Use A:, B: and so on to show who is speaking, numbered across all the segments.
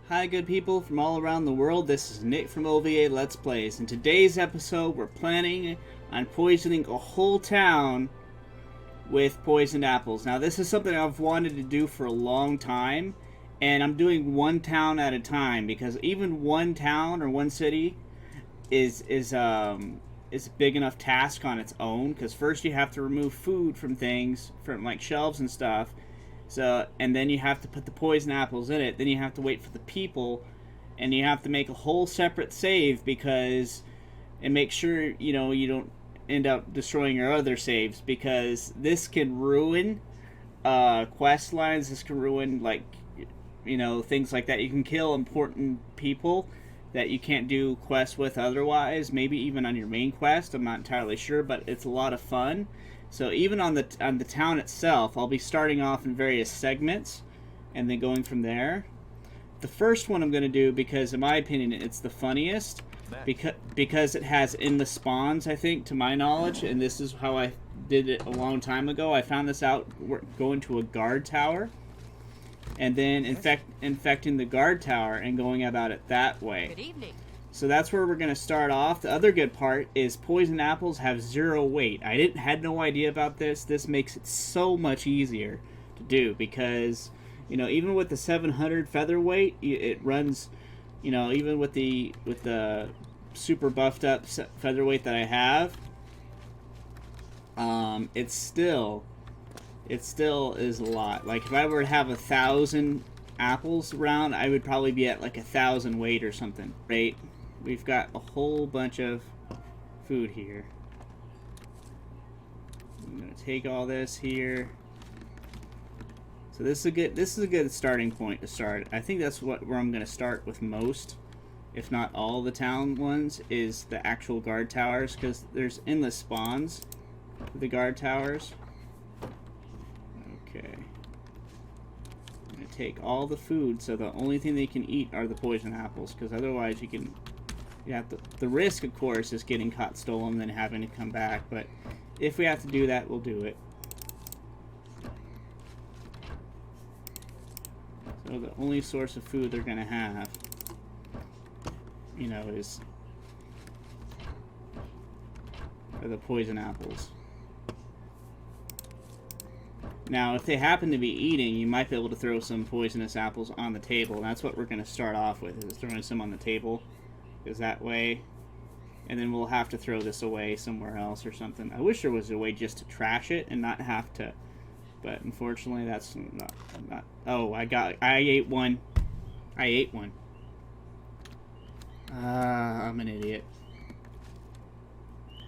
A: Hi good people from all around the world, this is Nick from OVA Let's Plays. In today's episode, we're planning on poisoning a whole town with poisoned apples. Now this is something I've wanted to do for a long time, and I'm doing one town at a time, because even one town or one city is a big enough task on its own, because first you have to remove food from things, from like shelves and stuff. So, and then you have to put the poison apples in it. Then you have to wait for the people, and you have to make a whole separate save and make sure you don't end up destroying your other saves, because this can ruin quest lines. This can ruin things like that. You can kill important people that you can't do quests with otherwise. Maybe even on your main quest. I'm not entirely sure, but it's a lot of fun. So even on the town itself, I'll be starting off in various segments and then going from there. The first one I'm going to do, because in my opinion it's the funniest, because it has endless spawns, I think, to my knowledge, and this is how I did it a long time ago. I found this out going to a guard tower and then infecting the guard tower and going about it that way.
B: Good evening.
A: So that's where we're going to start off. The other good part is poison apples have 0 weight. I had no idea about this. This makes it so much easier to do, because, even with the 700 feather weight, it runs, even with the super buffed up featherweight that I have, it still is a lot. Like if I were to have 1,000 apples around, I would probably be at like 1,000 weight or something, right? We've got a whole bunch of food here. I'm gonna take all this here. So this is a good starting point to start. I think that's where I'm gonna start with most, if not all the town ones, is the actual guard towers, because there's endless spawns with the guard towers. Okay. I'm gonna take all the food, so the only thing they can eat are the poison apples, because otherwise the risk, of course, is getting caught stolen and then having to come back, but if we have to do that, we'll do it. So the only source of food they're gonna have, are the poison apples. Now, if they happen to be eating, you might be able to throw some poisonous apples on the table, and that's what we're gonna start off with, is throwing some on the table. Is that way, and then we'll have to throw this away somewhere else or something. I wish there was a way just to trash it and not have to, but unfortunately that's not. Oh, I ate one. I'm an idiot.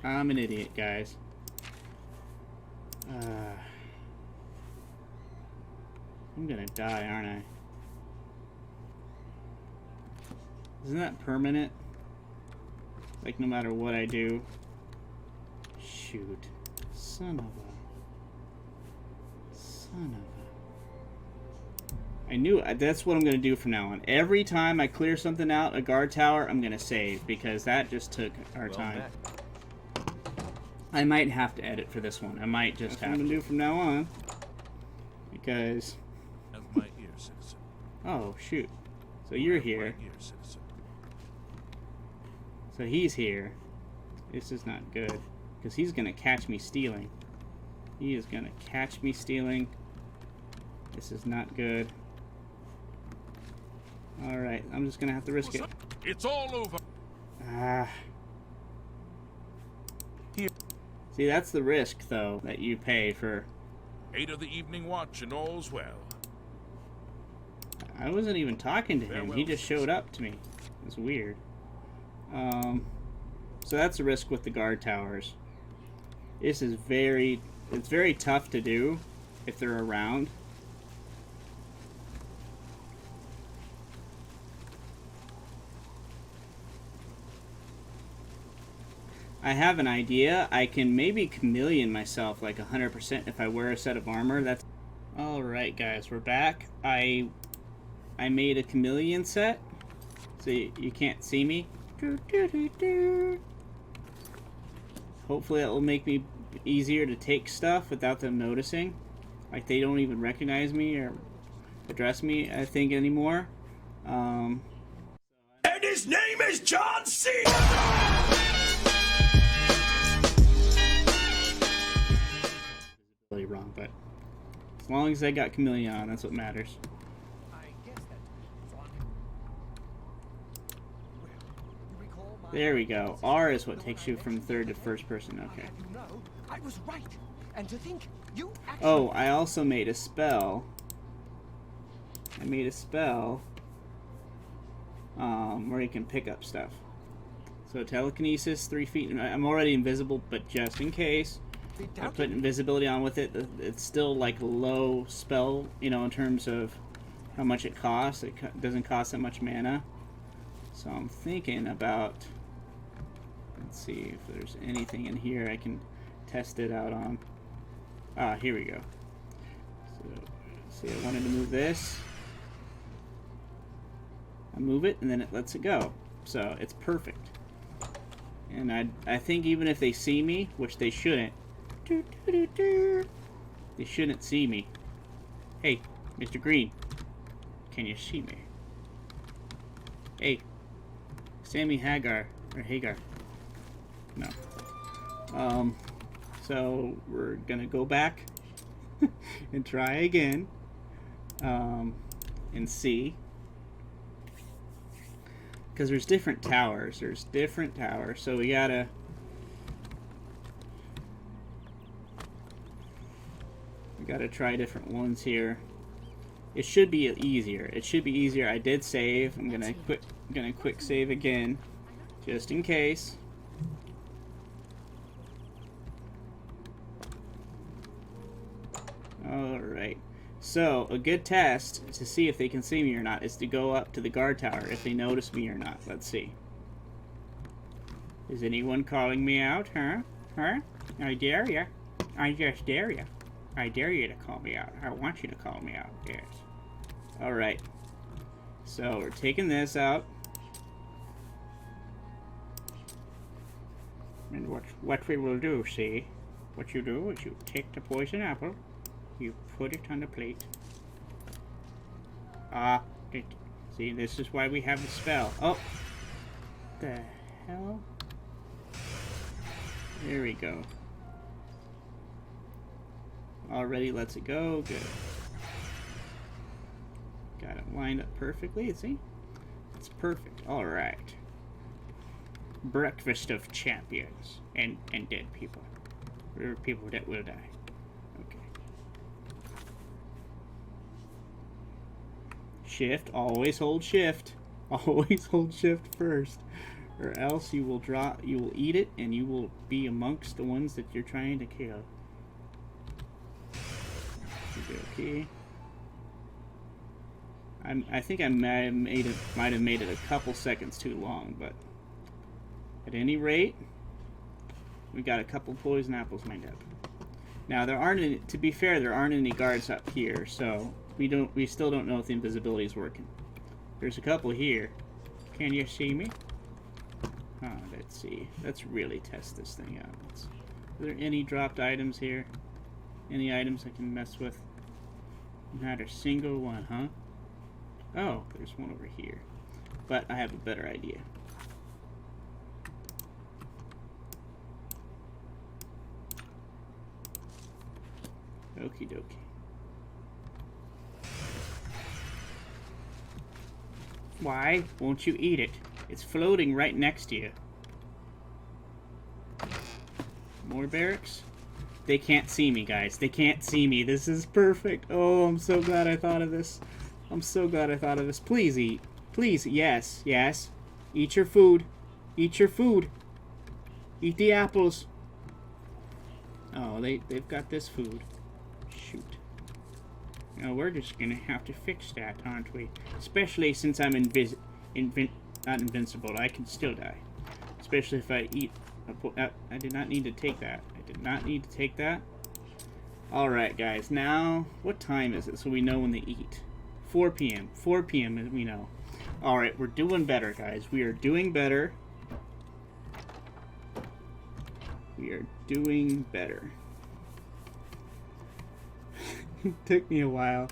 A: I'm an idiot, guys. I'm gonna die, aren't I? Isn't that permanent? Like, no matter what I do. Shoot. Son of a... I knew... That's what I'm going to do from now on. Every time I clear something out, a guard tower, I'm going to save, because that just took our time. I might have to edit for this one. I might just have to do from now on. Because...
C: Have my ear, citizen.
A: Oh, shoot. So you're here. So he's here. This is not good, because he's gonna catch me stealing. He is gonna catch me stealing. This is not good. Alright, I'm just gonna have to risk it.
C: It's all over.
A: See, that's the risk, though, that you pay for...
C: 8 of the evening watch and all's well.
A: I wasn't even talking to him. He just showed up to me. It's weird. So that's the risk with the guard towers. This is it's very tough to do if they're around. I have an idea. I can maybe chameleon myself like 100% if I wear a set of armor. That's alright, guys. We're back. I made a chameleon set, so you can't see me. Hopefully that will make me easier to take stuff without them noticing. Like, they don't even recognize me or address me, I think, anymore. Um,
B: And his name is John C.
A: really wrong, but as long as I got chameleon on, that's what matters. There we go. R is what takes you from third to first person. Okay.
D: I was right. And to think you
A: Oh, I also made a spell. I made a spell where you can pick up stuff. So telekinesis, 3 feet. I'm already invisible, but just in case, I put invisibility on with it. It's still like a low spell, you know, in terms of how much it costs. It doesn't cost that much mana. So I'm thinking about, let's see if there's anything in here I can test it out on. Ah, here we go. So, see, I wanted to move this. I move it, and then it lets it go. So it's perfect. And I think even if they see me, which they shouldn't, they shouldn't see me. Hey, Mr. Green, can you see me? Hey, Sammy Hagar, or Hagar. No. So we're gonna go back and try again, and see. Because there's different towers. So we gotta... try different ones here. It should be easier. I did save. I'm gonna quick save again, just in case. Alright. So, a good test to see if they can see me or not is to go up to the guard tower if they notice me or not. Let's see. Is anyone calling me out, huh? Huh? I dare ya. I just dare ya. I dare you to call me out. I want you to call me out. Yes. Alright. So, we're taking this out. And what we will do, see? What you do is you take the poison apple, you put it on the plate. See, this is why we have the spell. Oh! The hell? There we go. Already lets it go. Good. Got it lined up perfectly. See? It's perfect. Alright. Breakfast of champions. And dead people. Or people that will die. Okay. Shift. Always hold shift. Always hold shift first. Or else you will eat it and you will be amongst the ones that you're trying to kill. Okay. I think I might have made it a couple seconds too long, but at any rate, we got a couple poison apples lined up. Now there aren't any, to be fair, there aren't any guards up here, so we still don't know if the invisibility is working. There's a couple here. Can you see me? Oh, let's see. Let's really test this thing out. Are there any dropped items here? Any items I can mess with? Not a single one, huh? Oh, there's one over here. But I have a better idea. Okie dokie. Why won't you eat it? It's floating right next to you. More barracks? They can't see me, guys. They can't see me. This is perfect. Oh, I'm so glad I thought of this. I'm so glad I thought of this. Please eat. Please. Yes. Yes. Eat your food. Eat your food. Eat the apples. Oh, they've got this food. Shoot. Now, we're just going to have to fix that, aren't we? Especially since I'm not invincible. I can still die. Especially if I eat... I did not need to take that. I did not need to take that. Alright, guys. Now, what time is it so we know when they eat? 4 p.m. 4 p.m. we know. Alright, we're doing better, guys. We are doing better. We are doing better. It took me a while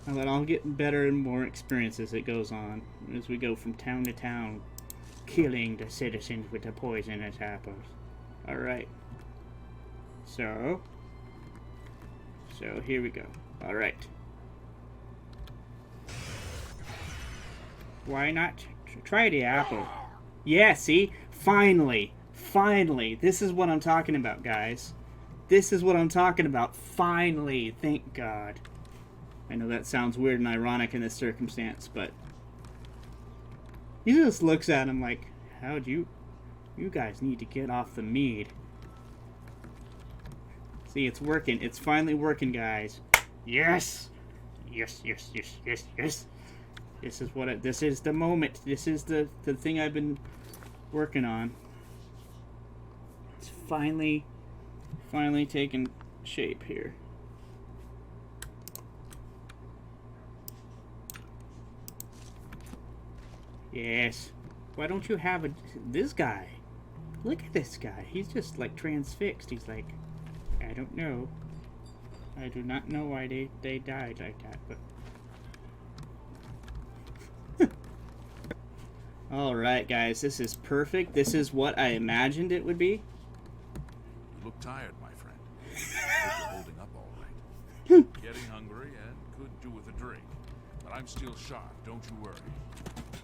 A: But I'll get better and more experience as it goes on, as we go from town to town, killing the citizens with the poisonous apples. Alright. So here we go. Alright. Why not try the apple? Yeah, see? Finally! Finally! This is what I'm talking about, guys. This is what I'm talking about. Finally! Thank God. I know that sounds weird and ironic in this circumstance, but he just looks at him like, how'd you guys need to get off the mead. See, it's working. It's finally working, guys. Yes! Yes, yes, yes, yes, yes. This is what this is the moment. This is the thing I've been working on. It's finally taking shape here. Yes. Why don't you have this guy? Look at this guy. He's just like transfixed. He's like, I don't know. I do not know why they died like that, but alright, guys, this is perfect. This is what I imagined it would be.
C: You look tired, my friend. Hope you're holding up all right. Getting hungry and could do with a drink. But I'm still sharp, don't you worry.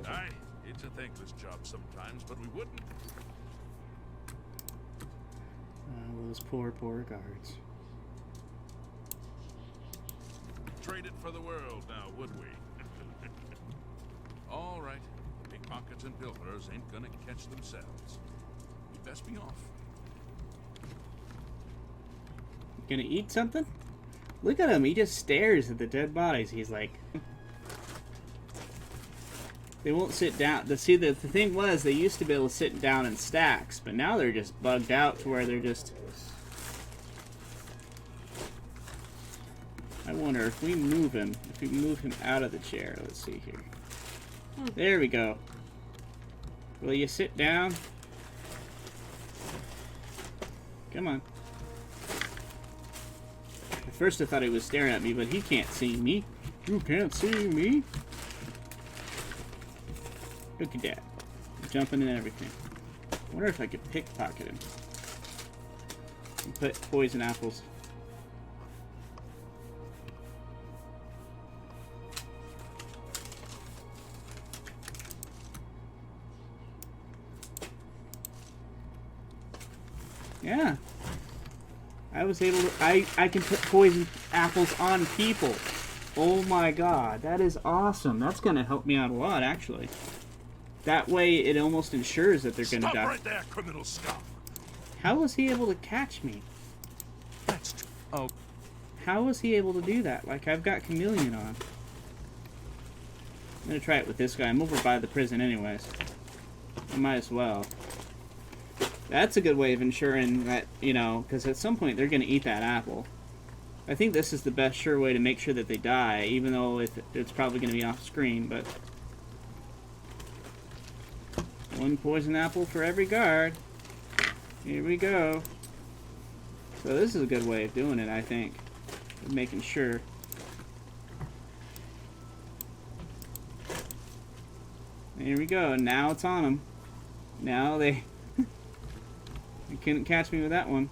C: Aye, it's a thankless job sometimes, but we wouldn't.
A: Those poor guards.
C: Trade it for the world now, would we? All right. Pickpockets and pilferers ain't gonna catch themselves. We'd best be off.
A: Gonna eat something? Look at him. He just stares at the dead bodies. He's like... They won't sit down. The thing was, they used to be able to sit down in stacks, but now they're just bugged out to where they're just... I wonder if we move him out of the chair. Let's see here. There we go. Will you sit down? Come on. At first I thought he was staring at me, but he can't see me. You can't see me. Look at that. Jumping and everything. I wonder if I could pickpocket him. And put poison apples. Yeah. I was able to... I can put poison apples on people. Oh my god. That is awesome. That's going to help me out a lot, actually. That way, it almost ensures that they're going to die.
C: Stop right there, criminal scum!
A: How was he able to catch me?
C: That's... Oh.
A: How was he able to do that? Like, I've got chameleon on. I'm going to try it with this guy. I'm over by the prison anyways. I might as well. That's a good way of ensuring that, you know, because at some point they're going to eat that apple. I think this is the best sure way to make sure that they die, even though it's probably going to be off screen, but... One poison apple for every guard. Here we go. So this is a good way of doing it, I think. Of making sure. Here we go. Now it's on them. Now they... They couldn't catch me with that one.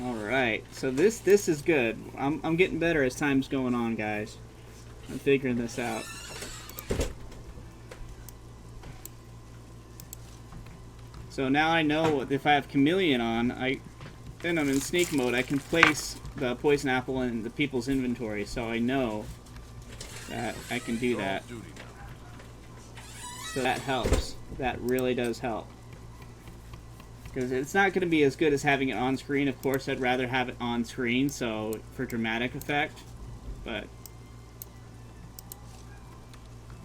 A: Alright. So this is good. I'm getting better as time's going on, guys. I'm figuring this out. So now I know if I have chameleon on, then I'm in sneak mode. I can place the poison apple in the people's inventory, so I know that I can do that. So that helps. That really does help. Because it's not going to be as good as having it on screen. Of course, I'd rather have it on screen, so for dramatic effect. But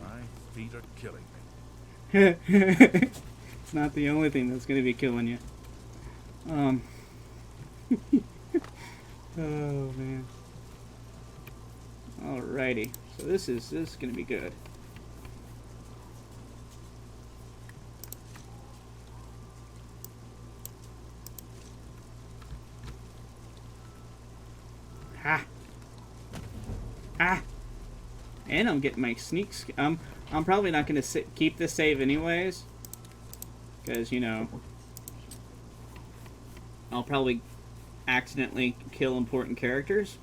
C: My feet are killing me.
A: it's not the only thing that's going to be killing you. Oh man. Alrighty. So this is going to be good. Ha! And I'm getting my sneaks. I'm probably not going to keep this save anyways. Because, you know, I'll probably accidentally kill important characters.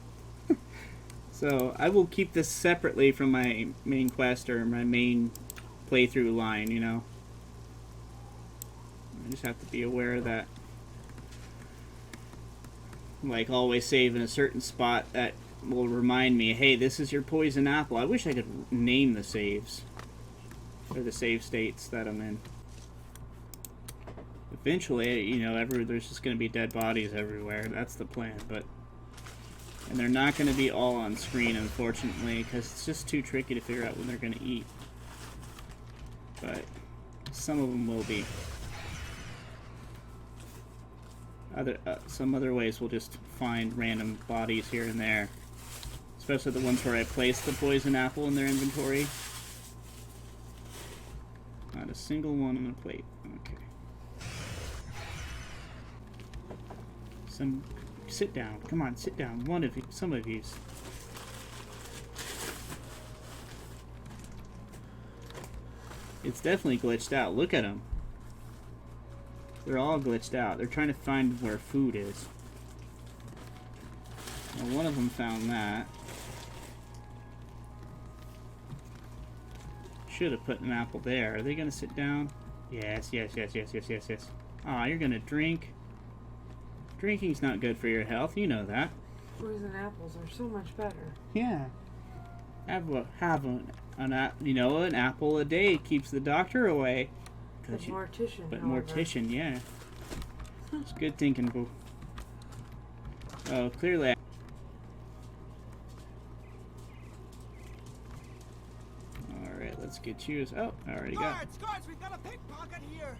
A: So I will keep this separately from my main quest or my main playthrough line, you know. I just have to be aware of that. Like, always save in a certain spot that will remind me, hey, this is your poison apple. I wish I could name the saves. Or the save states that I'm in. Eventually, you know, there's just going to be dead bodies everywhere. That's the plan, but... And they're not going to be all on screen, unfortunately, because it's just too tricky to figure out when they're going to eat. But some of them will be. Some other ways we'll just find random bodies here and there. Especially the ones where I place the poison apple in their inventory. Not a single one on the plate. Okay. Sit down. Come on, sit down. One of you. Some of you. It's definitely glitched out. Look at them. They're all glitched out. They're trying to find where food is. Well, one of them found that. Should have put an apple there. Are they going to sit down? Yes, yes, yes, yes, yes, yes, yes. Aw, you're going to drink. Drinking's not good for your health. You know that.
E: Poison apples are so much better.
A: Yeah. An apple a day keeps the doctor away.
E: But mortician.
A: But
E: however.
A: mortician, yeah. It's good thinking, boo. Oh, clearly. Alright, let's get you. Oh, I already got.
D: Guards, we've got a pickpocket here.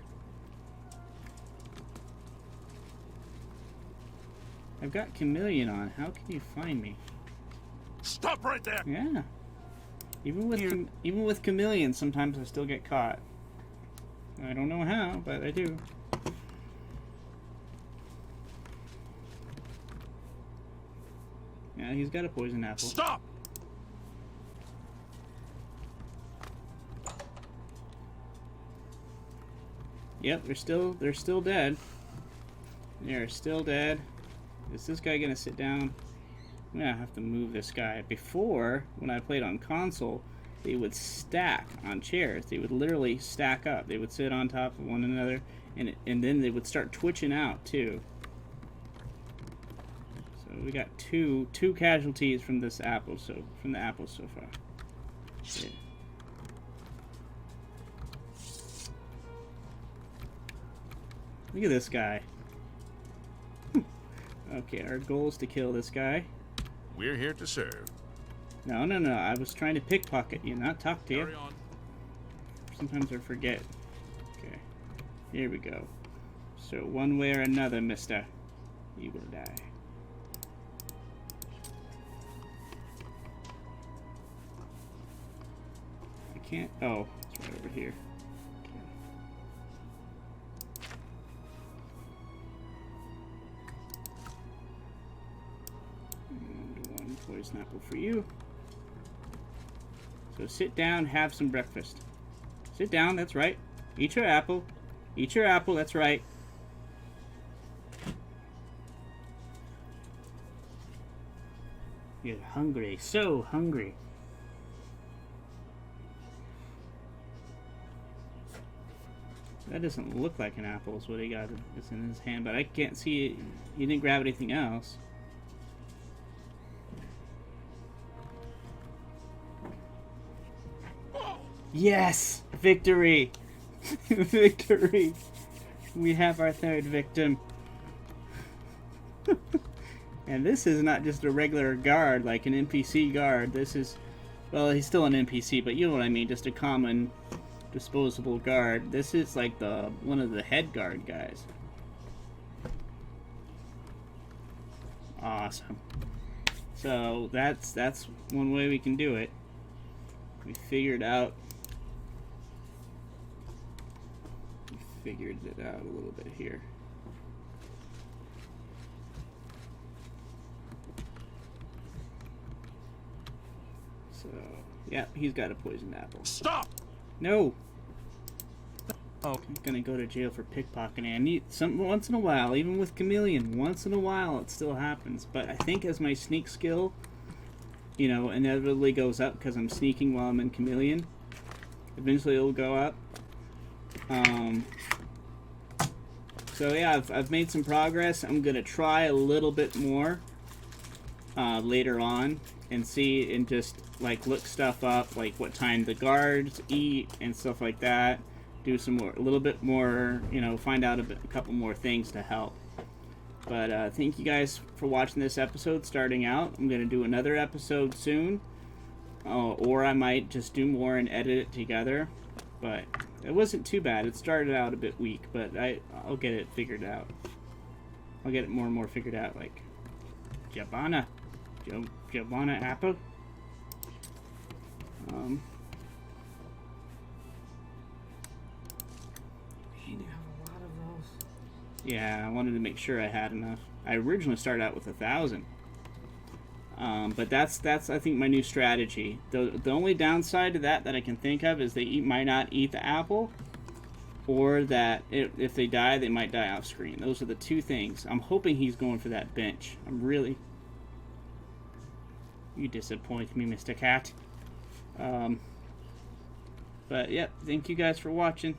A: I've got chameleon on. How can you find me?
C: Stop right there!
A: Yeah. Even with chameleon, sometimes I still get caught. I don't know how, but I do. Yeah, he's got a poison apple.
C: Stop!
A: Yep, they're still dead. They're still dead. Is this guy gonna sit down? I'm gonna have to move this guy. Before, when I played on console, they would stack on chairs. They would literally stack up. They would sit on top of one another, and then they would start twitching out too. So we got two casualties from this apple. From the apple so far. Yeah. Look at this guy. Okay, our goal is to kill this guy.
C: We're here to serve.
A: No. I was trying to pickpocket you, not talk to you.
C: Carry on.
A: Sometimes I forget. Okay. Here we go. So one way or another, mister, you will die. I can't... Oh, it's right over here. Poison apple for you. So sit down, have some breakfast. Sit down, that's right. Eat your apple. Eat your apple, that's right. You're hungry, so hungry. That doesn't look like an apple is what he got. It's in his hand, but I can't see it. He didn't grab anything else. Yes! Victory! Victory! We have our third victim. And this is not just a regular guard, like an NPC guard. This is... Well, he's still an NPC, but you know what I mean. Just a common, disposable guard. This is like one of the head guard guys. Awesome. So, that's one way we can do it. We figured it out a little bit here. So Yep, he's got a poisoned apple.
C: Stop!
A: No!
C: Oh.
A: I'm gonna go to jail for pickpocketing. I need something once in a while, even with chameleon. Once in a while, it still happens. But I think as my sneak skill, you know, inevitably goes up because I'm sneaking while I'm in chameleon. Eventually, it'll go up. So yeah, I've made some progress. I'm gonna try a little bit more later on and see and just like look stuff up, like what time the guards eat and stuff like that. Do some more, a little bit more, you know, find out a couple more things to help. But thank you guys for watching this episode starting out. I'm going to do another episode soon. Or I might just do more and edit it together. But it wasn't too bad. It started out a bit weak, but I'll get it figured out. I'll get it more and more figured out. Like, Giovanna apple.
E: You have a lot of those.
A: Yeah, I wanted to make sure I had enough. I originally started out with 1,000. But that's I think my new strategy. The only downside to that I can think of is they might not eat the apple, or that if they die, they might die off screen. Those are the two things. I'm hoping he's going for that bench. You disappoint me, Mr. Cat. But yeah, thank you guys for watching.